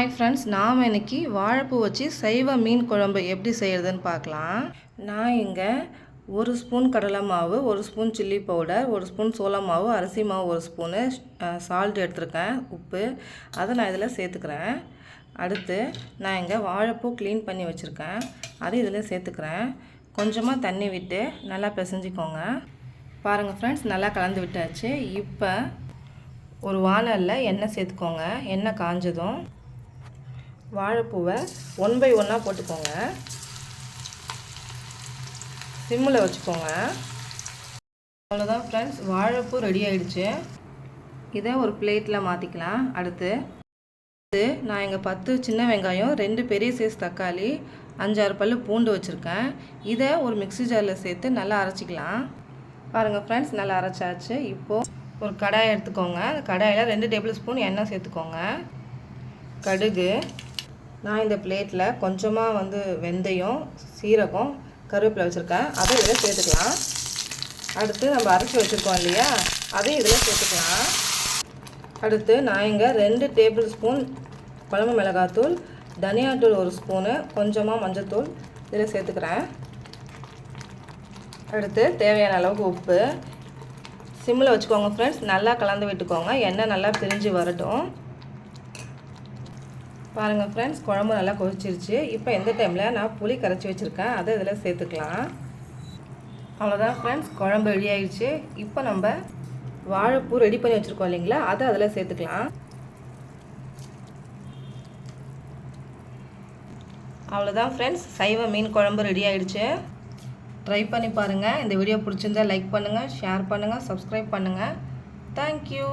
Hi friends, நாம் இன்றைக்கி வாழைப்பூ வச்சு சைவ மீன் குழம்பு எப்படி செய்கிறதுன்னு பார்க்கலாம். நான் இங்கே 1 ஸ்பூன் கடலை மாவு, 1 ஸ்பூன் சில்லி பவுடர், 1 ஸ்பூன் சோள மாவு, அரிசி மாவு 1 ஸ்பூனு, சால்ட் எடுத்துருக்கேன், உப்பு, அதை நான் இதில் சேர்த்துக்கிறேன். அடுத்து நான் இங்கே வாழைப்பூ க்ளீன் பண்ணி வச்சுருக்கேன், அதை இதில் சேர்த்துக்கிறேன். கொஞ்சமாக தண்ணி விட்டு நல்லா பிசைஞ்சிக்கோங்க. பாருங்கள் ஃப்ரெண்ட்ஸ், நல்லா கலந்து விட்டாச்சு. இப்போ ஒரு வானலில் எண்ணெய் சேர்த்துக்கோங்க. எண்ணெய் காஞ்சதும் வாழைப்பூவை 1 by 1 போட்டுக்கோங்க. சிம்மில் வச்சுக்கோங்க. அவ்வளோதான் ஃப்ரெண்ட்ஸ், வாழைப்பூ ரெடி ஆகிடுச்சு. இதை ஒரு பிளேட்டில் மாற்றிக்கலாம். அடுத்து நான் இங்கே 10 சின்ன வெங்காயம், 2 பெரிய சைஸ் தக்காளி, 5-6 பல்லு பூண்டு வச்சுருக்கேன். இதை ஒரு மிக்ஸி ஜாரில் சேர்த்து நல்லா அரைச்சிக்கலாம். பாருங்கள் ஃப்ரெண்ட்ஸ், நல்லா அரைச்சாச்சு. இப்போது ஒரு கடாயை எடுத்துக்கோங்க. அந்த கடாயில் 2 டேபிள் ஸ்பூன் எண்ணெய் சேர்த்துக்கோங்க. கடுகு, நான் இந்த பிளேட்டில் கொஞ்சமாக வெந்தயம், சீரகம், கருவேப்பிலை வச்சுருக்கேன், அதை இதில் சேர்த்துக்கலாம். அடுத்து நம்ம அரைச்சி வச்சுருக்கோம் இல்லையா, அதையும் இதில் சேர்த்துக்கலாம். அடுத்து நான் இங்கே 2 டேபிள் ஸ்பூன் குழம்பு மிளகாத்தூள், தனியாத்தூள் 1 ஸ்பூனு, கொஞ்சமாக மஞ்சத்தூள் இதில் சேர்த்துக்கிறேன். அடுத்து தேவையான அளவுக்கு உப்பு. சிம்மில் வச்சுக்கோங்க ஃப்ரெண்ட்ஸ், நல்லா கலந்து விட்டுக்கோங்க. எண்ணெய் நல்லா பிரிஞ்சு வரட்டும். பாருங்கள் ஃப்ரெண்ட்ஸ், குழம்பு நல்லா கொதிச்சிருச்சு. இப்போ இந்த டைமில் நான் புளி கரைச்சி வச்சுருக்கேன், அதை இதில் சேர்த்துக்கலாம். அவ்வளோதான் ஃப்ரெண்ட்ஸ், குழம்பு ரெடி ஆகிடுச்சு. இப்போ நம்ம வாழைப்பூ ரெடி பண்ணி வச்சுருக்கோம் இல்லைங்களா, அதை அதில் சேர்த்துக்கலாம். அவ்வளோதான் ஃப்ரெண்ட்ஸ், சைவ மீன் குழம்பு ரெடி ஆகிடுச்சு. ட்ரை பண்ணி பாருங்கள். இந்த வீடியோ பிடிச்சிருந்தால் லைக் பண்ணுங்கள், ஷேர் பண்ணுங்கள், சப்ஸ்கிரைப் பண்ணுங்கள். தேங்க்யூ.